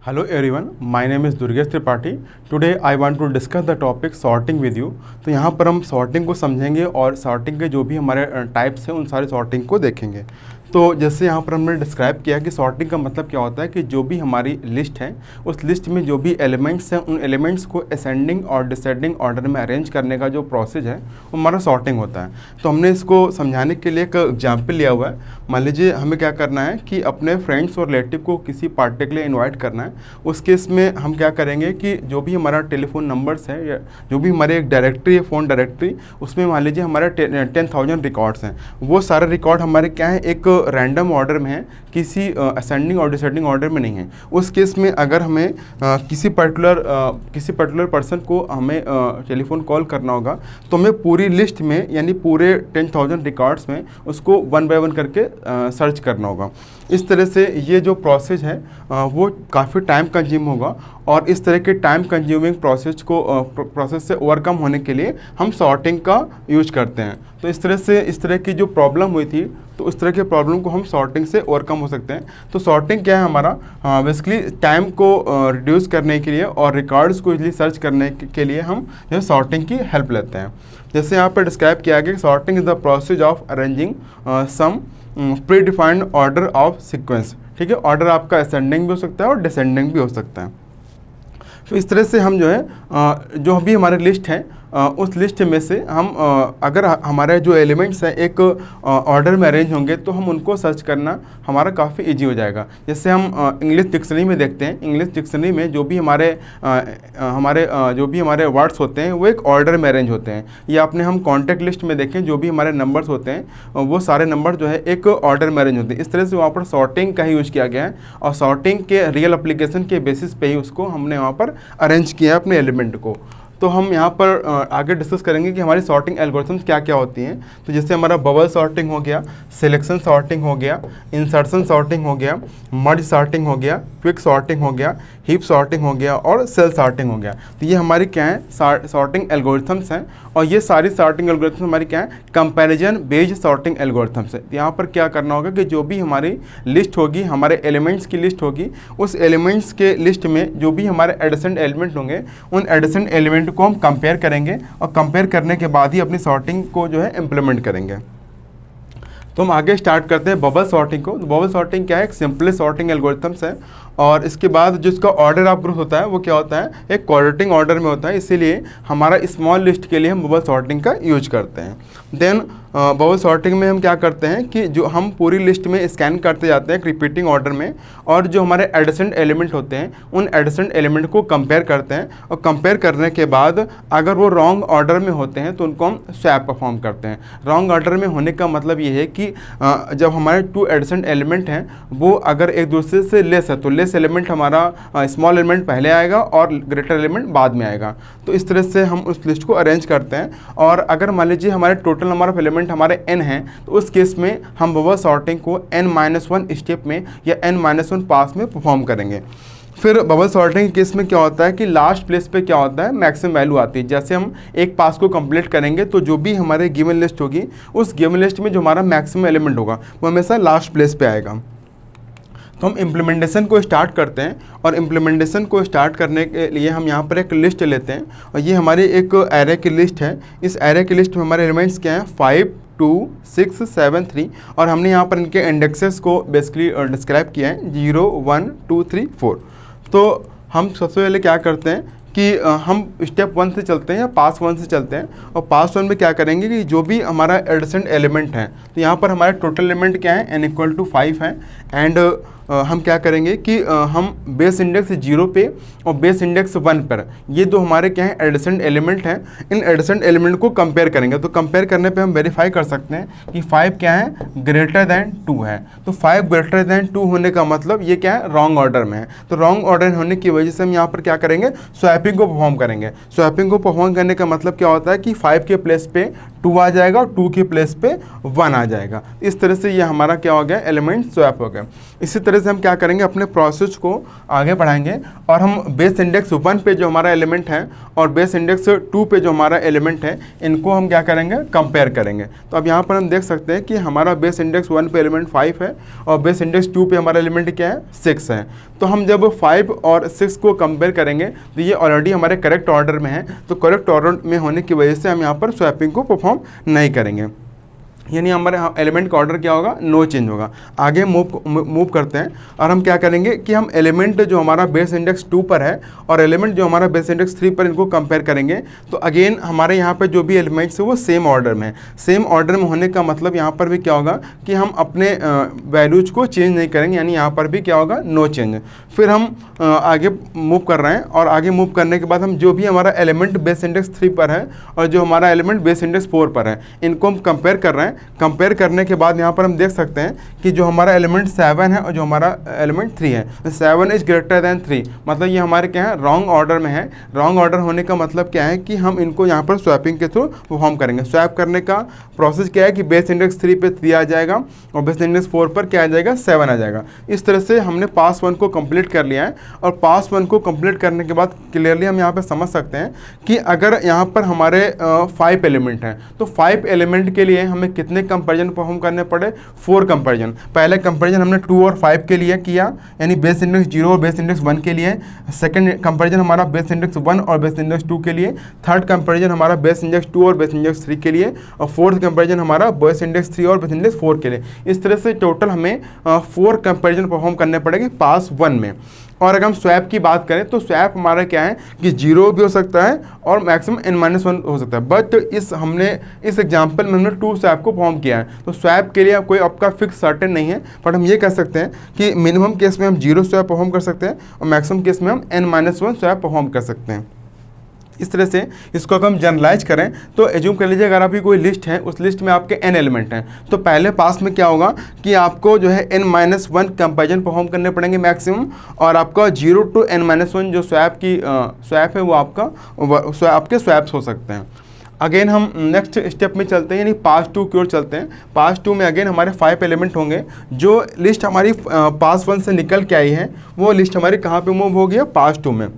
Hello everyone, my name is Durgesh Tripathi. Today I want to discuss the topic sorting with you. तो यहाँ पर हम sorting को समझेंगे और सॉर्टिंग के जो भी हमारे टाइप्स हैं उन सारे सॉर्टिंग को देखेंगे। तो जैसे यहाँ पर हमने डिस्क्राइब किया कि सॉर्टिंग का मतलब क्या होता है कि जो भी हमारी लिस्ट है उस लिस्ट में जो भी एलिमेंट्स हैं उन एलिमेंट्स को असेंडिंग और डिसेंडिंग ऑर्डर में अरेंज करने का जो प्रोसेस है वो हमारा सॉर्टिंग होता है। तो हमने इसको समझाने के लिए एक एग्जाम्पल लिया हुआ है। मान लीजिए हमें क्या करना है कि अपने फ्रेंड्स और रिलेटिव को किसी पार्टी के लिए इन्वाइट करना है। उस केस में हम क्या करेंगे कि जो भी हमारा टेलीफोन नंबर्स है या जो भी हमारे एक डायरेक्टरी है, फ़ोन डायरेक्टरी, उसमें मान लीजिए हमारे 10,000 रिकॉर्ड्स हैं। वो सारे रिकॉर्ड हमारे क्या है, एक रैंडम ऑर्डर में है, किसी असेंडिंग और डिसेंडिंग ऑर्डर में नहीं है। उस केस में अगर हमें किसी पर्टिकुलर पर्सन को हमें टेलीफोन कॉल करना होगा तो हमें पूरी लिस्ट में यानी पूरे 10,000 रिकॉर्ड्स में उसको वन बाय वन करके सर्च करना होगा। इस तरह से ये जो प्रोसेस है वो काफ़ी टाइम कंज्यूम होगा और इस तरह के टाइम कंज्यूमिंग प्रोसेस से ओवरकम होने के लिए हम सॉर्टिंग का यूज करते हैं। तो इस तरह की जो प्रॉब्लम हुई थी तो उस तरह के प्रॉब्लम को हम सॉर्टिंग से ओवरकम हो सकते हैं। तो सॉर्टिंग क्या है हमारा, बेसिकली टाइम को रिड्यूस करने के लिए और रिकॉर्ड्स को इजली सर्च करने के लिए हम जो सॉर्टिंग की हेल्प लेते हैं। जैसे यहाँ पर डिस्क्राइब किया गया, sorting is the process of arranging some predefined order of sequence. ठीक है, ऑर्डर आपका असेंडिंग भी हो सकता है और डिसेंडिंग भी हो सकता है। तो इस तरह से हम जो है जो भी हमारी लिस्ट है उस लिस्ट में से हम अगर हमारे जो एलिमेंट्स हैं एक ऑर्डर में अरेंज होंगे तो हम उनको सर्च करना हमारा काफ़ी इजी हो जाएगा। जैसे हम इंग्लिश डिक्शनरी में देखते हैं, इंग्लिश डिक्शनरी में जो भी हमारे वर्ड्स होते हैं वो एक ऑर्डर में अरेंज होते हैं। या अपने हम कॉन्टैक्ट लिस्ट में देखें, जो भी हमारे नंबर्स होते हैं वो सारे नंबर जो है एक ऑर्डर में अरेंज होते हैं। इस तरह से वहाँ पर सॉर्टिंग का ही यूज़ किया गया है और सॉर्टिंग के रियल एप्लीकेशन के बेसिस पे ही उसको हमने वहाँ पर अरेंज किया है अपने एलिमेंट को। तो हम यहाँ पर आगे डिस्कस करेंगे कि हमारी सॉर्टिंग एल्गोरिथम्स क्या क्या होती हैं। तो जैसे हमारा बबल सॉर्टिंग हो गया, सिलेक्शन सॉर्टिंग हो गया, इंसर्शन सॉर्टिंग हो गया, मर्ज सॉर्टिंग हो गया, क्विक सॉर्टिंग हो गया, हीप सॉर्टिंग हो गया और सेल सॉर्टिंग हो गया। तो ये हमारी क्या है, सॉर्टिंग एल्गोरिथम्स हैं और ये सारी सॉर्टिंग एल्गोरिथम्स हमारी क्या है, कंपैरिजन बेस्ड सॉर्टिंग एल्गोरिथम्स है। यहाँ पर क्या करना होगा कि जो भी हमारी लिस्ट होगी, हमारे एलिमेंट्स की लिस्ट होगी, उस एलिमेंट्स के लिस्ट में जो भी हमारे एडजेसेंट एलिमेंट होंगे उन एडजेसेंट एलिमेंट को हम कंपेयर करेंगे और कंपेयर करने के बाद ही अपनी सॉर्टिंग को जो है इम्प्लीमेंट करेंगे। तो हम आगे स्टार्ट करते हैं बबल सॉर्टिंग को। बबल सॉर्टिंग क्या है, एक सिंपलेस्ट सॉर्टिंग एल्गोरिथम्स है और इसके बाद जो इसका ऑर्डर ऑफ ग्रुप होता है वो क्या होता है, एक कोऑर्डिनेटिंग ऑर्डर में होता है। इसीलिए हमारा स्मॉल लिस्ट के लिए हम बबल सॉर्टिंग का यूज करते हैं। देन बबल सॉर्टिंग में हम क्या करते हैं कि जो हम पूरी लिस्ट में स्कैन करते जाते हैं रिपीटिंग ऑर्डर में और जो हमारे एडजेसेंट एलिमेंट होते हैं उन एडजेसेंट एलिमेंट को कंपेयर करते हैं और कंपेयर करने के बाद अगर वो रॉन्ग ऑर्डर में होते हैं तो उनको हम स्वैप परफॉर्म करते हैं। रॉन्ग ऑर्डर में होने का मतलब ये है कि जब हमारे टू एडजेसेंट एलिमेंट हैं वो अगर एक दूसरे से लेस है तो लेस एलिमेंट हमारा स्मॉल एलिमेंट पहले आएगा और ग्रेटर एलिमेंट बाद में आएगा। तो इस तरह से हम उस लिस्ट को अरेंज करते हैं। और अगर मान लीजिए हमारे टोटल नंबर ऑफ एलिमेंट हमारे n हैं तो उस केस में हम बबल सॉर्टिंग को n-1 स्टेप में या n-1 पास में परफॉर्म करेंगे। फिर बबल सॉर्टिंग के केस में क्या होता है कि लास्ट प्लेस पे क्या होता है, मैक्सिमम वैल्यू आती है। जैसे हम एक पास को कंप्लीट करेंगे तो जो भी हमारे गिवन लिस्ट होगी उस गिवन लिस्ट में जो हमारा मैक्सिमम एलिमेंट होगा वो हमेशा लास्ट प्लेस पे आएगा। तो हम इम्प्लीमेंटेशन को स्टार्ट करते हैं और इम्प्लीमेंटेशन को स्टार्ट करने के लिए हम यहाँ पर एक लिस्ट लेते हैं और ये हमारी एक एरे की लिस्ट है। इस एरे की लिस्ट में हमारे एलिमेंट्स क्या हैं, 5, 2, 6, 7, 3 और हमने यहाँ पर इनके इंडेक्सेस को बेसिकली डिस्क्राइब किया है 0, 1, 2, 3, 4। तो हम सबसे पहले क्या करते हैं कि हम स्टेप 1 से चलते हैं या पास 1 से चलते हैं और पास 1 में क्या करेंगे कि जो भी हमारा एडजेसेंट एलिमेंट है तो यहाँ पर हमारे टोटल एलिमेंट क्या है, n=5 है एंड हम क्या करेंगे कि हम बेस इंडेक्स 0 पे और बेस इंडेक्स 1 पर ये दो हमारे क्या है एडजेसेंट एलिमेंट हैं, इन एडजेसेंट एलिमेंट को कंपेयर करेंगे। तो कंपेयर करने पे हम वेरीफाई कर सकते हैं कि 5 क्या है, ग्रेटर दैन 2 है। तो 5 ग्रेटर दैन 2 होने का मतलब ये क्या है, रॉन्ग ऑर्डर में है। तो रॉन्ग ऑर्डर होने की वजह से हम यहाँ पर क्या करेंगे, स्वैपिंग को परफॉर्म करेंगे। स्वैपिंग को परफॉर्म करने का मतलब क्या होता है कि 5 के प्लेस पे 2 आ जाएगा और 2 के प्लेस पे 1 आ जाएगा। इस तरह से ये हमारा क्या हो गया, एलिमेंट स्वैप हो गया। इसी तरह से हम क्या करेंगे, अपने प्रोसेस को आगे बढ़ाएंगे और हम बेस इंडेक्स 1 पे जो हमारा एलिमेंट है और बेस इंडेक्स 2 पे जो हमारा एलिमेंट है इनको हम क्या करेंगे, कंपेयर करेंगे। तो अब यहाँ पर हम देख सकते हैं कि हमारा बेस इंडेक्स 1 पे एलिमेंट 5 है और बेस इंडेक्स 2 पे हमारा एलिमेंट क्या है, 6 है। तो हम जब 5 और 6 को कंपेयर करेंगे तो ये ऑलरेडी हमारे करेक्ट ऑर्डर में है, तो करेक्ट ऑर्डर में होने की वजह से हम यहाँ पर स्वैपिंग को परफॉर्म नहीं करेंगे, यानी हमारे एलिमेंट का ऑर्डर क्या होगा, नो चेंज होगा। आगे मूव करते हैं और हम क्या करेंगे कि हम एलिमेंट जो हमारा बेस इंडेक्स 2 पर है और एलिमेंट जो हमारा बेस इंडेक्स 3 पर, इनको कंपेयर करेंगे। तो अगेन हमारे यहाँ पे जो भी एलिमेंट्स है वो सेम ऑर्डर में है। सेम ऑर्डर में होने का मतलब यहाँ पर भी क्या होगा कि हम अपने वैल्यूज को चेंज नहीं करेंगे, यानी यहाँ पर भी क्या होगा, नो चेंज। फिर हम आगे मूव कर रहे हैं और आगे मूव करने के बाद हम जो भी हमारा एलिमेंट बेस इंडेक्स 3 पर है और जो हमारा एलिमेंट बेस इंडेक्स 4 पर है, इनको हम कंपेयर कर रहे हैं। कंपेयर करने के बाद यहाँ पर हम देख सकते हैं कि जो हमारा एलिमेंट 7 है और जो हमारा एलिमेंट 3 है, 7 इज ग्रेटर देन 3, मतलब ये हमारे क्या है, रॉन्ग ऑर्डर में है। रॉन्ग ऑर्डर होने का मतलब क्या है कि हम इनको यहाँ पर स्वैपिंग के थ्रू परफॉर्म करेंगे। स्वैप करने का प्रोसेस क्या है कि बेस इंडेक्स 3 पे 3 आ जाएगा और बेस इंडेक्स 4 पर क्या आ जाएगा, 7 आ जाएगा। इस तरह से हमने पास 1 को कंप्लीट कर लिया है और पास 1 को कंप्लीट करने के बाद क्लियरली हम यहाँ पर समझ सकते हैं कि अगर यहाँ पर हमारे 5 एलिमेंट हैं तो 5 एलिमेंट के लिए हमें कितने कंपैरिजन परफॉर्म करने पड़े, 4 कंपैरिजन। पहले कंपैरिजन हमने 2 और 5 के लिए किया, यानी बेस इंडेक्स 0 और बेस इंडेक्स 1 के लिए। सेकंड कंपैरिजन हमारा बेस इंडेक्स 1 और बेस इंडेक्स 2 के लिए। थर्ड कंपैरिजन हमारा बेस इंडेक्स 2 और बेस इंडेक्स 3 के लिए। और फोर्थ कंपैरिजन हमारा बेस इंडेक्स 3 और बेस इंडेक्स 4 के लिए। इस तरह से टोटल हमें 4 कंपैरिजन परफॉर्म करने पड़ेंगे पास 1 में। और अगर हम स्वैप की बात करें तो स्वैप हमारा क्या है कि 0 भी हो सकता है और मैक्सिमम n-1 हो सकता है। बट इस एग्जांपल में हमने 2 स्वैप को परफॉर्म किया है, तो स्वैप के लिए कोई आपका फिक्स सर्टेन नहीं है। बट हम ये कह सकते हैं कि मिनिमम केस में हम 0 स्वैप परफॉर्म कर सकते हैं और मैक्सिमम केस में हम n-1 स्वैप परफॉर्म कर सकते हैं। इस तरह से इसको अगर हम जनरलाइज करें तो एज्यूम कर लीजिए अगर आपकी कोई लिस्ट है, उस लिस्ट में आपके n एलिमेंट हैं, तो पहले पास में क्या होगा कि आपको जो है n-1 कंपैरिजन परफॉर्म करने पड़ेंगे मैक्सिमम, और आपका 0 to n-1 जो स्वैप है वो आपके स्वैप्स हो सकते हैं। अगेन हम नेक्स्ट स्टेप में चलते हैं, यानी पास 2 की ओर चलते हैं। पास 2 में अगेन हमारे 5 एलिमेंट होंगे। जो लिस्ट हमारी पास 1 से निकल के आई है वो लिस्ट हमारी कहाँ पे मूव होगी, पास 2 में।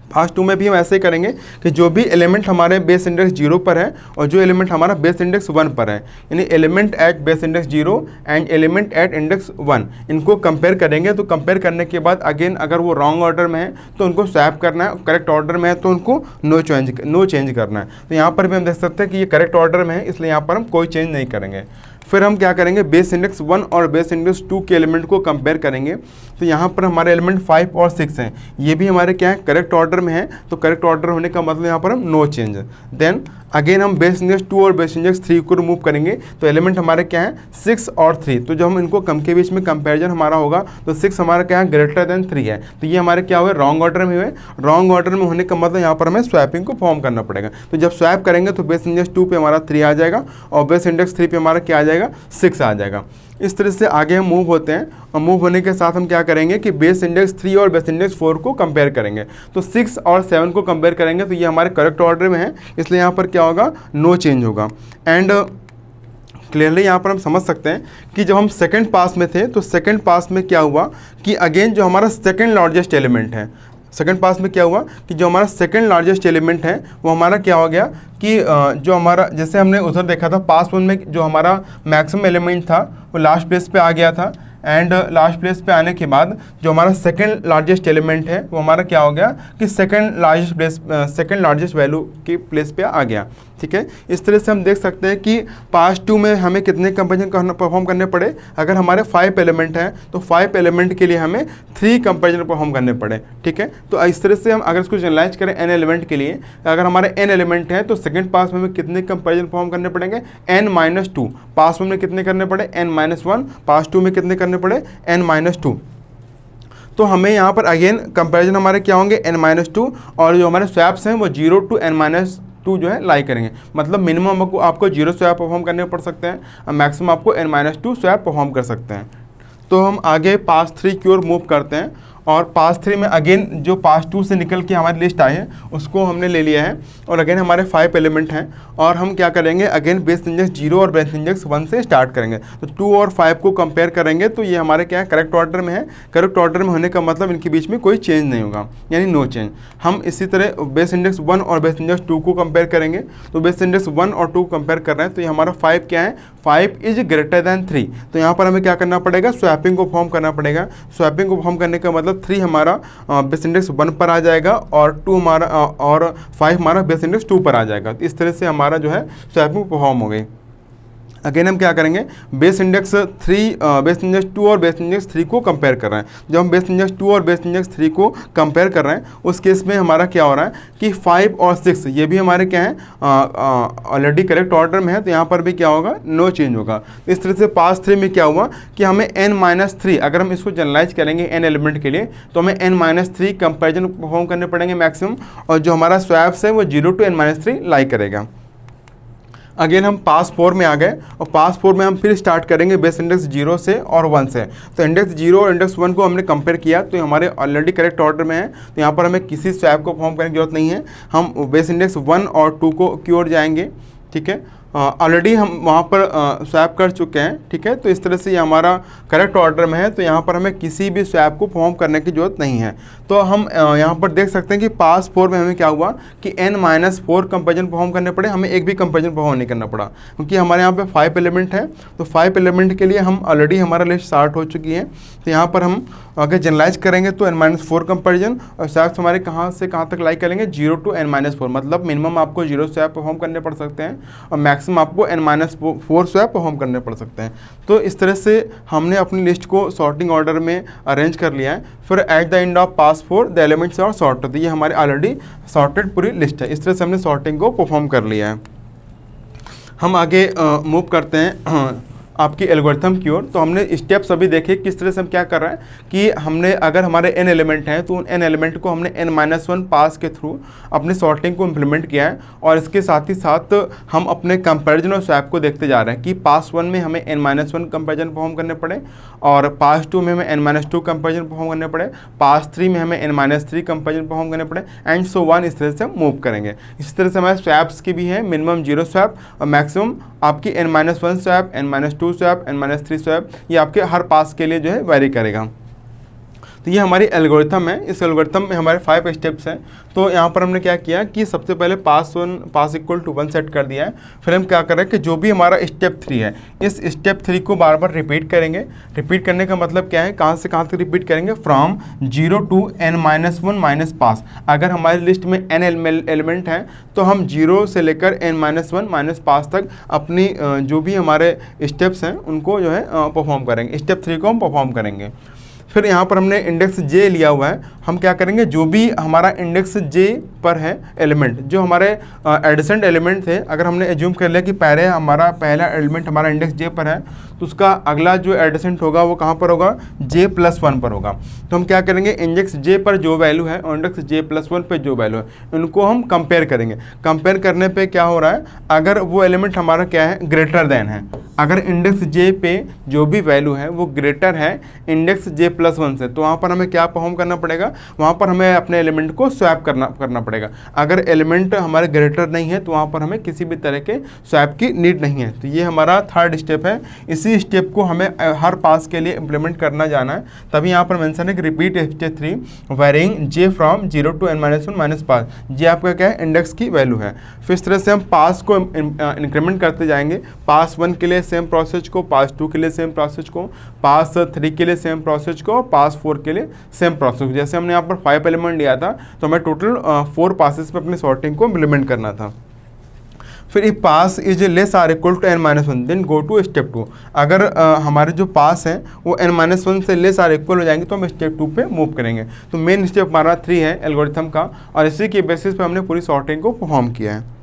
पास 2 में भी हम ऐसे ही करेंगे कि जो भी एलिमेंट हमारे बेस इंडेक्स 0 पर है और जो एलिमेंट हमारा बेस इंडेक्स 1 पर है, यानी element at base index 0 and element at index 1, इनको कंपेयर करेंगे। तो कंपेयर करने के बाद अगेन अगर वो रॉन्ग ऑर्डर में है तो उनको स्वैप करना है, करेक्ट ऑर्डर में है तो उनको नो चेंज करना है। तो यहाँ पर भी हम देख सकते हैं कि ये करेक्ट ऑर्डर में है, इसलिए यहाँ पर हम कोई चेंज नहीं करेंगे। फिर हम क्या करेंगे, बेस इंडेक्स 1 और बेस इंडेक्स 2 के एलिमेंट को कंपेयर करेंगे। तो यहाँ पर हमारे एलिमेंट 5 और 6 हैं, ये भी हमारे क्या है, करेक्ट ऑर्डर में है। तो करेक्ट ऑर्डर होने का मतलब यहाँ पर हम नो चेंज। देन अगेन हम बेस इंडेक्स 2 और बेस इंडेक्स 3 को रिमूव करेंगे। तो एलिमेंट हमारे क्या है, 6 और 3। तो जब हम इनको कम के बीच में कंपैरिजन हमारा होगा तो 6 हमारा क्या है, ग्रेटर देन 3 है। तो ये हमारे क्या हुए, रॉन्ग ऑर्डर में हुए। रॉन्ग ऑर्डर में होने का मतलब यहाँ पर हमें स्वैपिंग को फॉर्म करना पड़ेगा। तो जब स्वैप करेंगे तो बेस इंडेक्स 2 पे हमारा 3 आ जाएगा और बेस इंडेक्स 3 पे हमारा क्या आ जाएगा, 6 आ जाएगा। इस तरह से आगे हम मूव होते हैं और मूव होने के साथ हम क्या करेंगे कि बेस इंडेक्स 3 और बेस इंडेक्स 4 को कंपेयर करेंगे। तो 6 और 7 को कंपेयर करेंगे तो ये हमारे करेक्ट ऑर्डर में है, इसलिए यहाँ पर क्या होगा, नो चेंज होगा। एंड क्लियरली यहाँ पर हम समझ सकते हैं कि जब हम सेकंड पास में थे तो सेकंड पास में क्या हुआ कि अगेन जो हमारा सेकंड लार्जेस्ट एलिमेंट है, सेकंड पास में क्या हुआ कि जो हमारा सेकंड लार्जेस्ट एलिमेंट है वो हमारा क्या हो गया कि जो हमारा, जैसे हमने उधर देखा था पास 1 में जो हमारा मैक्सिमम एलिमेंट था वो लास्ट प्लेस पे आ गया था। एंड लास्ट प्लेस पे आने के बाद जो हमारा सेकंड लार्जेस्ट एलिमेंट है वो हमारा क्या हो गया कि सेकंड लार्जेस्ट वैल्यू के प्लेस पे आ गया। ठीक है, इस तरह से हम देख सकते हैं कि पास 2 में हमें कितने कंपैरिजन परफॉर्म करने पड़े। अगर हमारे 5 एलिमेंट हैं तो 5 एलिमेंट के लिए हमें 3 कंपैरिजन परफॉर्म करने पड़े। ठीक है, तो इस तरह से हम अगर इसको जनरलाइज करें n एलिमेंट के लिए, अगर हमारे n एलिमेंट हैं तो सेकंड पास में हमें कितने कंपैरिजन परफॉर्म करने पड़ेंगे, n-2। पास 1 में कितने करने पड़े, n-1। पास 2 में कितने करने पड़े, n-2। तो हमें यहाँ पर अगेन कंपैरिजन हमारे क्या होंगे, n-2, और जो हमारे स्वैप्स हैं वो 0 to n-2 जो है लाई करेंगे। मतलब मिनिमम आपको 0 स्वैप परफॉर्म करने पड़ सकते हैं, मैक्सिमम आपको n-2 स्वैप परफॉर्म कर सकते हैं। तो हम आगे पास 3 की ओर मूव करते हैं और पास 3 में अगेन जो पास 2 से निकल के हमारी लिस्ट आई है उसको हमने ले लिया है, और अगेन हमारे 5 एलिमेंट हैं, और हम क्या करेंगे अगेन बेस इंडेक्स 0 और बेस इंडेक्स 1 से स्टार्ट करेंगे। तो 2 और 5 को कंपेयर करेंगे तो ये हमारे क्या है, करेक्ट ऑर्डर में है। करेक्ट ऑर्डर में होने का मतलब इनके बीच में कोई चेंज नहीं होगा, यानी नो चेंज। हम इसी तरह बेस इंडेक्स 1 और बेस इंडेक्स 2 को कंपेयर करेंगे, तो बेस इंडेक्स 1 और 2 कंपेयर कर रहे हैं तो ये हमारा 5 क्या है, 5 इज ग्रेटर देन 3। तो यहाँ पर हमें क्या करना पड़ेगा, स्वैपिंग को फॉर्म करना पड़ेगा। स्वैपिंग को फॉर्म करने का मतलब 3 हमारा बेस इंडेक्स 1 पर आ जाएगा और 2 हमारा और 5 हमारा बेस इंडेक्स 2 पर आ जाएगा। तो इस तरह से हमारा जो है स्वैपिंग परफॉर्म हो गई। अगेन हम क्या करेंगे, बेस इंडेक्स 2 और बेस इंडेक्स 3 को कंपेयर कर रहे हैं। जब हम बेस इंडेक्स 2 और बेस इंडेक्स 3 को कंपेयर कर रहे हैं उस केस में हमारा क्या हो रहा है कि 5 और 6 ये भी हमारे क्या है, ऑलरेडी करेक्ट ऑर्डर में है, तो यहाँ पर भी क्या होगा, नो चेंज होगा। तो इस तरह से पास 3 में क्या हुआ कि हमें n-3, अगर हम इसको जनरलाइज करेंगे n एलिमेंट के लिए तो हमें n-3 कंपेरिजन परफॉर्म करने पड़ेंगे मैक्सिमम, और जो हमारा स्वैप्स है वो 0 to n-3 लाई करेगा। अगेन हम पास 4 में आ गए, और पास 4 में हम फिर स्टार्ट करेंगे बेस इंडेक्स 0 से और 1 से। तो इंडेक्स 0 और इंडेक्स 1 को हमने कंपेयर किया तो हमारे ऑलरेडी करेक्ट ऑर्डर में है, तो यहाँ पर हमें किसी स्वैप को फॉर्म करने की जरूरत नहीं है। हम बेस इंडेक्स 1 और 2 को की ओर जाएंगे, ठीक है, ऑलरेडी हम वहाँ पर स्वैप कर चुके हैं, ठीक है। तो इस तरह से ये हमारा करेक्ट ऑर्डर में है, तो यहाँ पर हमें किसी भी स्वैप को फॉर्म करने की जरूरत नहीं है। तो हम यहाँ पर देख सकते हैं कि पास 4 में हमें क्या हुआ कि n-4 कंपेरिजन परफॉर्म करने पड़े, हमें एक भी कंपेरिजन परफॉर्म नहीं करना पड़ा, क्योंकि हमारे यहाँ पे 5 एलिमेंट है। तो 5 एलिमेंट के लिए हम ऑलरेडी हमारा लिस्ट स्टार्ट हो चुकी है। तो यहाँ पर हम अगर जनरलाइज करेंगे तो n-4 कंपेरिजन, और स्वैप्स हमारे कहाँ से कहाँ तक लाइक करेंगे, 0 to n-4, मतलब मिनिमम आपको 0 स्वैप परफॉर्म करने पड़ सकते हैं और मैक्सिमम आपको n-4 स्वैप परफॉर्म करने पड़ सकते हैं। तो इस तरह से हमने अपनी लिस्ट को सॉर्टिंग ऑर्डर में अरेंज कर लिया है। फिर at the end of pass 4 the elements are sorted, ये हमारे ऑलरेडी सॉर्टेड पूरी लिस्ट है। इस तरह से हमने सॉर्टिंग को परफॉर्म कर लिया है। हम आगे मूव करते हैं आपकी एल्गोरिथम की ओर। तो हमने स्टेप्स अभी देखे किस तरह से हम क्या कर रहे हैं कि हमने अगर हमारे n एलिमेंट हैं तो उन n एलिमेंट को हमने n-1 पास के थ्रू अपने सॉर्टिंग को इम्प्लीमेंट किया है, और इसके साथ ही साथ हम अपने कंपैरिजन और स्वैप को देखते जा रहे हैं कि पास 1 में हमें n-1 कंपैरिजन परफॉर्म करने पड़े, और पास 2 में हमें n-2 कंपैरिजन परफॉर्म करने पड़े, पास 3 में हमें n-3 कंपैरिजन परफॉर्म करने पड़े, एंड सो वन। इस तरह से हम मूव करेंगे। इस तरह से हमारे स्वैप्स की भी है मिनिमम 0 स्वैप और मैक्सिमम आपकी n-1 swap, n-2 swap, n-3 swap, ये आपके हर पास के लिए जो है वेरी करेगा। तो ये हमारी एल्गोरिथम है। इस एल्गोरिथम में हमारे 5 स्टेप्स हैं। तो यहाँ पर हमने क्या किया कि सबसे पहले पास इक्वल टू 1 सेट कर दिया है। फिर हम क्या करें कि जो भी हमारा स्टेप 3 है, इस स्टेप 3 को बार बार रिपीट करेंगे। रिपीट करने का मतलब क्या है, कहाँ से कहाँ तक रिपीट करेंगे, फ्रॉम 0 to n-1 माइनस पास। अगर हमारी लिस्ट में n एलिमेंट हैं तो हम 0 से लेकर n-1 माइनस पास तक अपनी जो भी हमारे स्टेप्स हैं उनको जो है परफॉर्म करेंगे। स्टेप 3 को हम परफॉर्म करेंगे। फिर यहाँ पर हमने इंडेक्स j लिया हुआ है। हम क्या करेंगे, जो भी हमारा इंडेक्स j पर है एलिमेंट, जो हमारे एडिसेंट एलिमेंट थे, अगर हमने एज्यूम कर लिया कि पहला एलिमेंट हमारा इंडेक्स j पर है तो उसका अगला जो एडिसेंट होगा वो कहाँ पर होगा, j+1 पर होगा। तो हम क्या करेंगे, इंडेक्स j पर जो वैल्यू है और इंडेक्स j+1 पर जो वैल्यू है उनको हम कंपेयर करेंगे। कंपेयर करने पे क्या हो रहा है, अगर वो एलिमेंट हमारा क्या है, ग्रेटर देन है, अगर इंडेक्स j पे जो भी वैल्यू है वो ग्रेटर है इंडेक्स j+1 से, तो वहाँ पर हमें क्या परफॉर्म करना पड़ेगा, वहाँ पर हमें अपने एलिमेंट को स्वैप करना पड़ेगा। अगर एलिमेंट हमारे ग्रेटर नहीं है तो वहाँ पर हमें किसी भी तरह के स्वैप की नीड नहीं है। तो ये हमारा 3rd स्टेप है। इसी स्टेप को हमें हर पास के लिए इम्प्लीमेंट करना जाना है। तभी यहाँ पर मेंशन है कि repeat step 3 varying j from 0 to n-1 minus pass. j आपका क्या है, इंडेक्स की वैल्यू है। फिर इस तरह से हम पास को इंक्रीमेंट करते जाएंगे। पास 1 के लिए सेम प्रोसेस को, पास 2 के लिए सेम प्रोसेस को, पास 3 के लिए सेम प्रोसेस को, पास 4 के लिए सेम प्रोसेस। जैसे हमने यहाँ पर 5 एलिमेंट लिया था तो हमें टोटल 4 पासेस पे अपनी सॉर्टिंग को इम्प्लीमेंट करना था। फिर if pass is less or equal to n-1 then go to step 2। अगर हमारे जो पास हैं वो n-1 से लेस आर इक्वल हो जाएंगे तो हम स्टेप 2 पे मूव करेंगे। तो मेन स्टेप हमारा 3 है एल्गोरिथम का, और इसी के बेसिस पे हमने पूरी सॉर्टिंग को परफॉर्म किया है।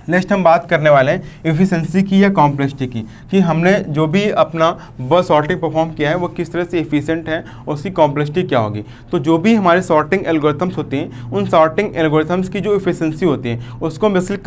नेक्स्ट हम बात करने वाले हैं एफिशिएंसी की या कॉम्प्लेक्सिटी की, कि हमने जो भी अपना बबल सॉर्टिंग परफॉर्म किया है वो किस तरह से एफिशिएंट है और उसकी कॉम्प्लेक्सिटी क्या होगी। तो जो भी हमारे सॉर्टिंग एल्गोरिथम्स होती हैं उन सॉर्टिंग एल्गोरिथम्स की जो एफिशिएंसी होती है उसको हम बेसिकली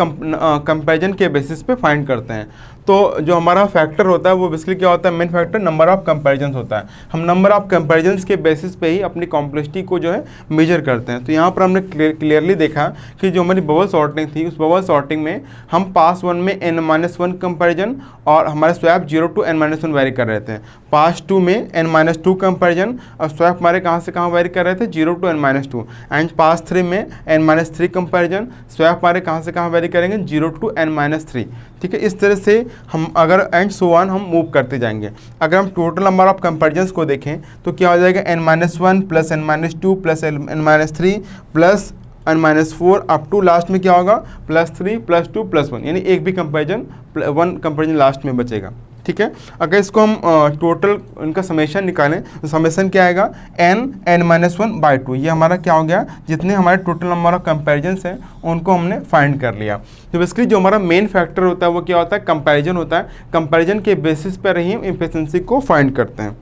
कंपैरिजन के बेसिस पे फाइंड करते हैं। तो जो हमारा फैक्टर होता है वो बेसिकली क्या होता है, main factor number of comparisons होता है। हम नंबर ऑफ कंपैरिजन्स के बेसिस पे ही अपनी कॉम्प्लेक्सिटी को जो है मेजर करते हैं। तो यहाँ पर हमने क्लियरली देखा कि जो हमारी बबल सॉर्टिंग थी उस बबल सॉर्टिंग में हम पास 1 में n-1 कंपैरिजन और हमारे स्वैप 0 to n-1 वेरी कर रहे थे। पास 2 में n-2 कंपैरिजन और स्वैप हमारे कहाँ से कहाँ वेरी कर रहे थे, 0 to n-2। एंड पास 3 में n-3 कंपैरिजन, स्वैप हमारे कहाँ से कहाँ वेरी करेंगे, 0 to n-3। ठीक है, इस तरह से हम अगर एंड सो ऑन हम मूव करते जाएंगे। अगर हम टोटल नंबर ऑफ कंपैरिजन्स को देखें तो क्या हो जाएगा, n-1 plus n-2 plus n-3 plus n-4 up to last में क्या होगा, +3 +2 +1, यानी एक भी कंपैरिजन 1 कंपैरिजन लास्ट में बचेगा। ठीक है, अगर इसको हम टोटल इनका समेशन निकालें तो समेशन क्या आएगा, n-1/2। ये हमारा क्या हो गया, जितने हमारे टोटल नंबर ऑफ कंपैरिजन्स हैं उनको हमने फाइंड कर लिया। तो बेसिकली जो हमारा मेन फैक्टर होता है वो क्या होता है, कंपैरिजन होता है। कंपैरिजन के बेसिस पर ही हम एफिशिएंसी को फाइंड करते हैं।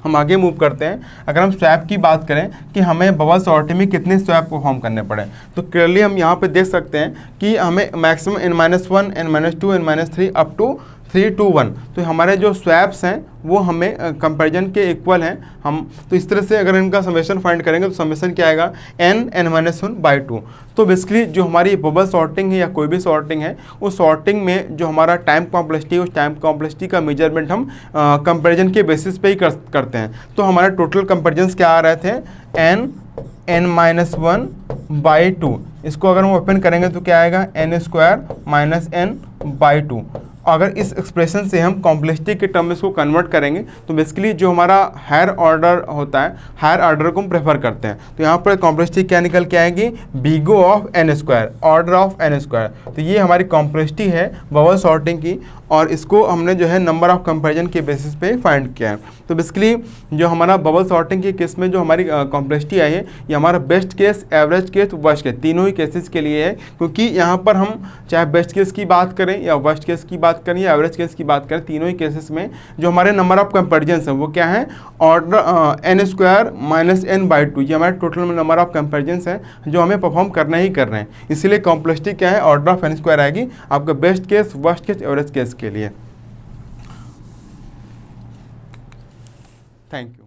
हम आगे मूव करते हैं। अगर हम स्वैप की बात करें कि हमें बबल सॉर्टिंग में कितने स्वैप परफॉर्म करने पड़े, तो क्लियरली हम यहाँ पे देख सकते हैं कि हमें maximum n-1, n-2, n-3 up to 3 to 1। तो हमारे जो स्वैप्स हैं वो हमें कंपैरिजन के इक्वल हैं। हम तो इस तरह से अगर इनका समेशन फाइंड करेंगे तो समेशन क्या आएगा, n-1/2। तो बेसिकली जो हमारी बबल सॉर्टिंग है या कोई भी सॉर्टिंग है उस सॉर्टिंग में जो हमारा टाइम कॉम्प्लेक्सिटी है उस टाइम कॉम्प्लेक्सिटी का मेजरमेंट हम कंपैरिजन के बेसिस पे ही करते हैं। तो हमारे टोटल कंपैरिजन्स क्या आ रहे थे, n-1/2। इसको अगर हम ओपन करेंगे तो क्या आएगा, n² - n/2। अगर इस एक्सप्रेशन से हम कॉम्प्लेक्सिटी के टर्म में इसको कन्वर्ट करेंगे तो बेसिकली जो हमारा हायर ऑर्डर होता है, हायर ऑर्डर को हम प्रेफर करते हैं। तो यहाँ पर कॉम्प्लेक्सिटी क्या निकल के आएगी, बीगो of n², order of n²। तो ये हमारी कॉम्प्लेक्सिटी है बबल सॉर्टिंग की और इसको हमने जो है नंबर ऑफ कंपैरिजन के बेसिस पे फाइंड किया है। तो बेसिकली जो हमारा बबल सॉर्टिंग के केस में जो हमारी कॉम्प्लेक्सिटी आई है ये हमारा best case, average case, worst case तीनों ही केसेस के लिए है। क्योंकि यहाँ पर हम चाहे बेस्ट केस की बात करें या वर्स्ट केस की बात करें या एवरेज केस की बात करें, तीनों ही केसेस में जो हमारे नंबर ऑफ कंपैरिजन्स हैं वो क्या है, ऑर्डर n² - n/2। ये हमारे टोटल नंबर ऑफ कंपैरिजन्स हैं जो हमें परफॉर्म करना ही करना है। इसीलिए कॉम्प्लेक्सिटी क्या है, ऑर्डर ऑफ n² आएगी आपका best case, worst case, average case के लिए। Thank you.